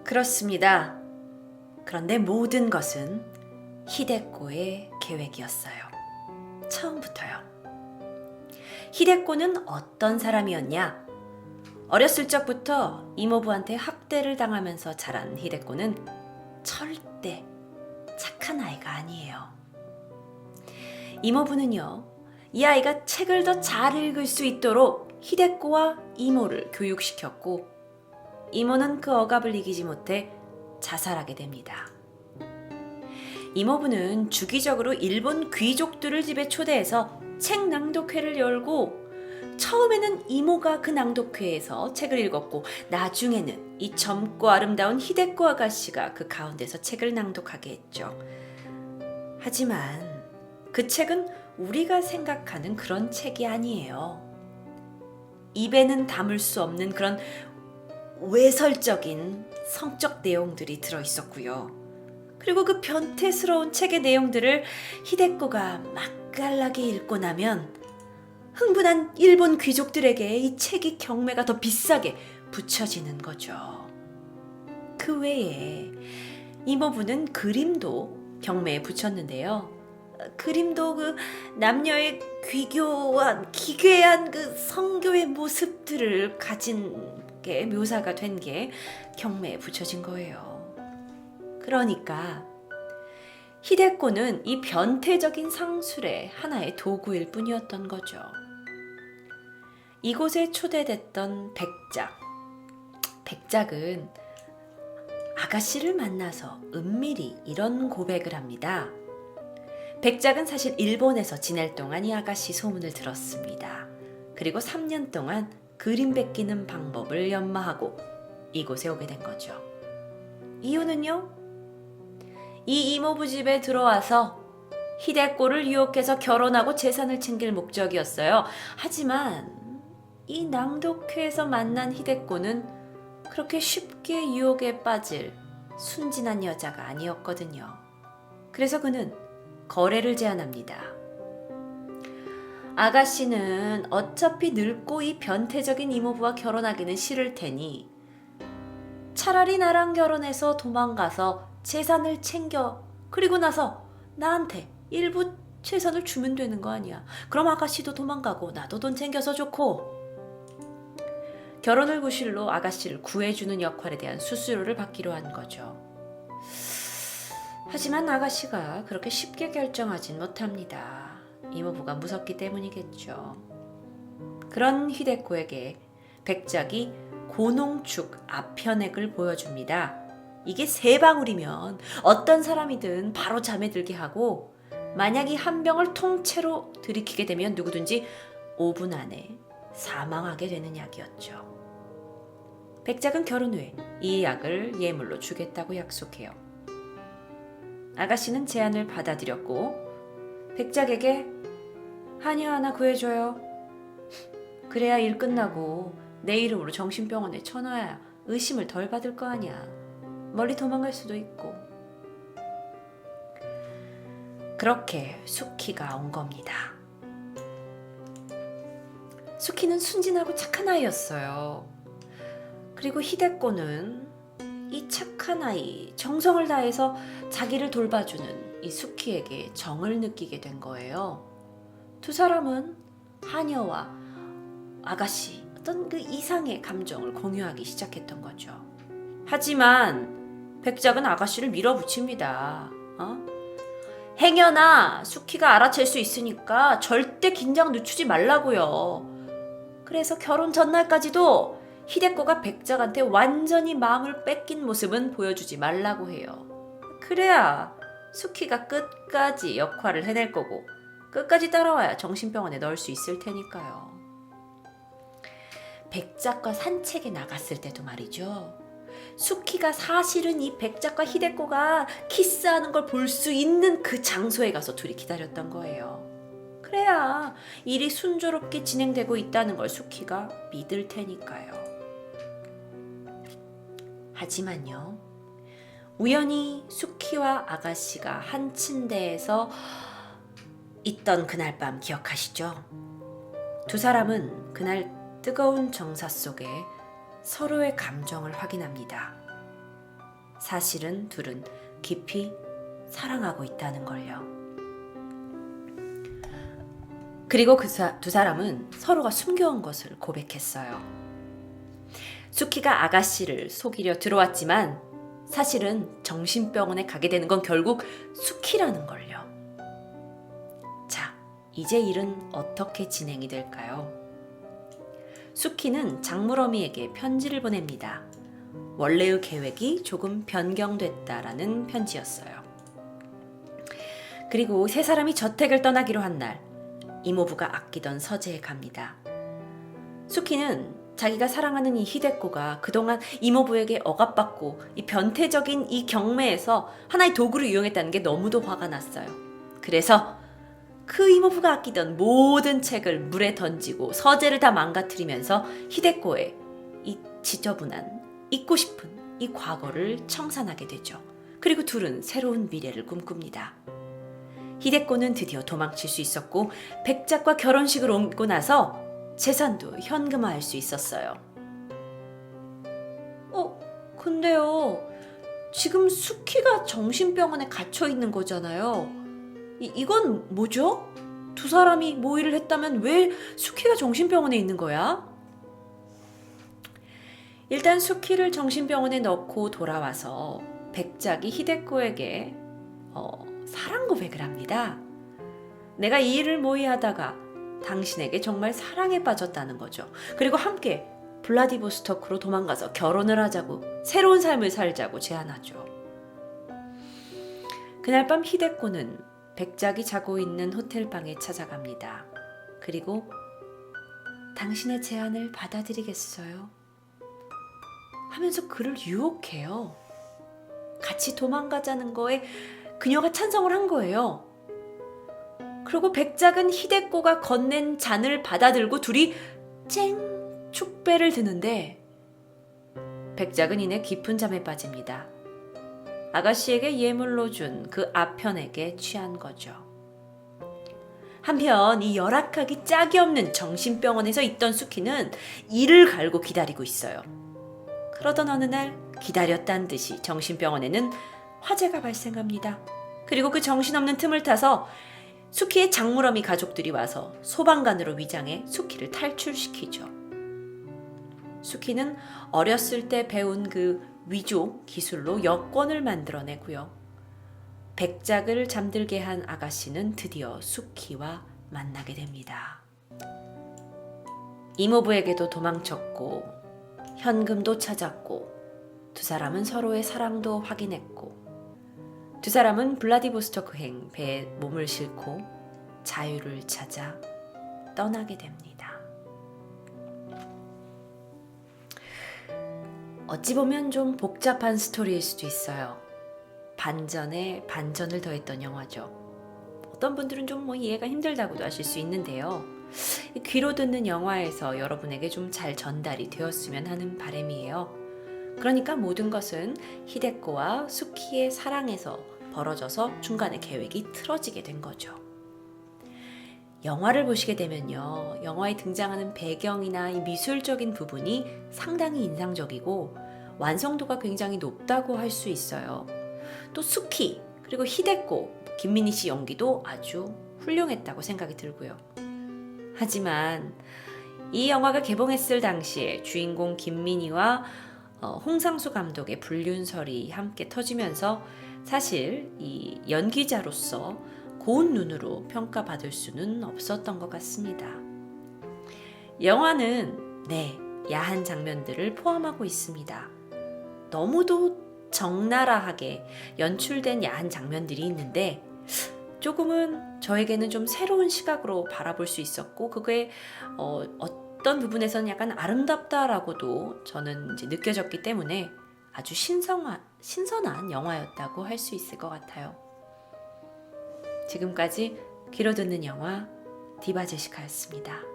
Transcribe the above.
그렇습니다. 그런데 모든 것은 히데코의 계획이었어요. 처음부터요. 히데코는 어떤 사람이었냐? 어렸을 적부터 이모부한테 학대를 당하면서 자란 히데코는 절대 착한 아이가 아니에요. 이모부는요, 이 아이가 책을 더 잘 읽을 수 있도록 히데코와 이모를 교육시켰고, 이모는 그 억압을 이기지 못해 자살하게 됩니다. 이모부는 주기적으로 일본 귀족들을 집에 초대해서 책 낭독회를 열고, 처음에는 이모가 그 낭독회에서 책을 읽었고, 나중에는 이 젊고 아름다운 히데코 아가씨가 그 가운데서 책을 낭독하게 했죠. 하지만 그 책은 우리가 생각하는 그런 책이 아니에요. 입에는 담을 수 없는 그런 외설적인 성적 내용들이 들어있었고요. 그리고 그 변태스러운 책의 내용들을 히데코가 맛깔나게 읽고 나면 흥분한 일본 귀족들에게 이 책이 경매가 더 비싸게 붙여지는 거죠. 그 외에 이모부는 그림도 경매에 붙였는데요. 그림도 그 남녀의 귀교한 기괴한 그 성교의 모습들을 가진 게 묘사가 된 게 경매에 붙여진 거예요. 그러니까 히데코는 이 변태적인 상술의 하나의 도구일 뿐이었던 거죠. 이곳에 초대됐던 백작은 아가씨를 만나서 은밀히 이런 고백을 합니다. 백작은 사실 일본에서 지낼 동안 이 아가씨 소문을 들었습니다. 그리고 3년 동안 그림 베끼는 방법을 연마하고 이곳에 오게 된 거죠. 이유는요? 이 이모부 집에 들어와서 히데코를 유혹해서 결혼하고 재산을 챙길 목적이었어요. 하지만 이 낭독회에서 만난 히데코는 그렇게 쉽게 유혹에 빠질 순진한 여자가 아니었거든요. 그래서 그는 거래를 제안합니다. 아가씨는 어차피 늙고 이 변태적인 이모부와 결혼하기는 싫을 테니 차라리 나랑 결혼해서 도망가서 재산을 챙겨, 그리고 나서 나한테 일부 재산을 주면 되는 거 아니야. 그럼 아가씨도 도망가고 나도 돈 챙겨서 좋고. 결혼을 구실로 아가씨를 구해주는 역할에 대한 수수료를 받기로 한 거죠. 하지만 아가씨가 그렇게 쉽게 결정하진 못합니다. 이모부가 무섭기 때문이겠죠. 그런 히데코에게 백작이 고농축 아편액을 보여줍니다. 이게 3방울이면 어떤 사람이든 바로 잠에 들게 하고, 만약 이 한 병을 통째로 들이키게 되면 누구든지 5분 안에 사망하게 되는 약이었죠. 백작은 결혼 후에 이 약을 예물로 주겠다고 약속해요. 아가씨는 제안을 받아들였고 백작에게 한약 하나 구해줘요. 그래야 일 끝나고 내 이름으로 정신병원에 쳐놔야 의심을 덜 받을 거 아니야. 멀리 도망갈 수도 있고. 그렇게 수키가 온 겁니다. 수키는 순진하고 착한 아이였어요. 그리고 히데코는 이 착한 아이, 정성을 다해서 자기를 돌봐주는 이 수키에게 정을 느끼게 된 거예요. 두 사람은 하녀와 아가씨, 어떤 그 이상의 감정을 공유하기 시작했던 거죠. 하지만 백작은 아가씨를 밀어붙입니다. 행여나 수키가 알아챌 수 있으니까 절대 긴장 늦추지 말라고요. 그래서 결혼 전날까지도 히데코가 백작한테 완전히 마음을 뺏긴 모습은 보여주지 말라고 해요. 그래야 수키가 끝까지 역할을 해낼 거고 끝까지 따라와야 정신병원에 넣을 수 있을 테니까요. 백작과 산책에 나갔을 때도 말이죠. 수키가 사실은 이 백작과 히데코가 키스하는 걸 볼 수 있는 그 장소에 가서 둘이 기다렸던 거예요. 그래야 일이 순조롭게 진행되고 있다는 걸 수키가 믿을 테니까요. 하지만요, 우연히 수키와 아가씨가 한 침대에서 있던 그날 밤 기억하시죠? 두 사람은 그날 뜨거운 정사 속에 서로의 감정을 확인합니다. 사실은 둘은 깊이 사랑하고 있다는 걸요. 그리고 두 사람은 서로가 숨겨온 것을 고백했어요. 수키가 아가씨를 속이려 들어왔지만 사실은 정신병원에 가게 되는 건 결국 수키라는 걸요. 자, 이제 일은 어떻게 진행이 될까요? 수키는 장물어미에게 편지를 보냅니다. 원래의 계획이 조금 변경됐다라는 편지였어요. 그리고 세 사람이 저택을 떠나기로 한 날, 이모부가 아끼던 서재에 갑니다. 수키는 자기가 사랑하는 이 히데코가 그동안 이모부에게 억압받고 이 변태적인 이 경매에서 하나의 도구를 이용했다는 게 너무도 화가 났어요. 그래서 그 이모부가 아끼던 모든 책을 물에 던지고 서재를 다 망가뜨리면서 히데코의 이 지저분한 잊고 싶은 이 과거를 청산하게 되죠. 그리고 둘은 새로운 미래를 꿈꿉니다. 히데코는 드디어 도망칠 수 있었고 백작과 결혼식을 옮기고 나서 재산도 현금화할 수 있었어요. 근데요. 지금 수키가 정신병원에 갇혀 있는 거잖아요. 이건 뭐죠? 두 사람이 모의를 했다면 왜 수키가 정신병원에 있는 거야? 일단 수키를 정신병원에 넣고 돌아와서 백작이 히데코에게 사랑 고백을 합니다. 내가 이 일을 모의하다가 당신에게 정말 사랑에 빠졌다는 거죠. 그리고 함께 블라디보스토크로 도망가서 결혼을 하자고, 새로운 삶을 살자고 제안하죠. 그날 밤 히데코는 백작이 자고 있는 호텔방에 찾아갑니다. 그리고 당신의 제안을 받아들이겠어요? 하면서 그를 유혹해요. 같이 도망가자는 거에 그녀가 찬성을 한 거예요. 그리고 백작은 히데코가 건넨 잔을 받아들고 둘이 축배를 드는데 백작은 이내 깊은 잠에 빠집니다. 아가씨에게 예물로 준 그 아편에게 취한 거죠. 한편 이 열악하기 짝이 없는 정신병원에서 있던 수키는 이를 갈고 기다리고 있어요. 그러던 어느 날 기다렸단 듯이 정신병원에는 화재가 발생합니다. 그리고 그 정신없는 틈을 타서 수키의 장물어미 가족들이 와서 소방관으로 위장해 수키를 탈출시키죠. 수키는 어렸을 때 배운 그 위조 기술로 여권을 만들어내고요. 백작을 잠들게 한 아가씨는 드디어 수키와 만나게 됩니다. 이모부에게도 도망쳤고 현금도 찾았고 두 사람은 서로의 사랑도 확인했고 두 사람은 블라디보스토크행 배에 몸을 싣고 자유를 찾아 떠나게 됩니다. 어찌 보면 좀 복잡한 스토리일 수도 있어요. 반전에 반전을 더했던 영화죠. 어떤 분들은 좀 이해가 힘들다고도 하실 수 있는데요. 귀로 듣는 영화에서 여러분에게 좀 잘 전달이 되었으면 하는 바람이에요. 그러니까 모든 것은 히데코와 수키의 사랑에서 벌어져서 중간에 계획이 틀어지게 된 거죠. 영화를 보시게 되면요, 영화에 등장하는 배경이나 이 미술적인 부분이 상당히 인상적이고 완성도가 굉장히 높다고 할 수 있어요. 또 수키 그리고 히데코, 김민희 씨 연기도 아주 훌륭했다고 생각이 들고요. 하지만 이 영화가 개봉했을 당시에 주인공 김민희와 홍상수 감독의 불륜설이 함께 터지면서 사실 이 연기자로서 고운 눈으로 평가받을 수는 없었던 것 같습니다. 영화는 야한 장면들을 포함하고 있습니다. 너무도 적나라하게 연출된 야한 장면들이 있는데 조금은 저에게는 좀 새로운 시각으로 바라볼 수 있었고 그게 어떤 부분에서는 약간 아름답다라고도 저는 이제 느껴졌기 때문에 아주 신선한 영화였다고 할 수 있을 것 같아요. 지금까지 귀로 듣는 영화 디바 제시카였습니다.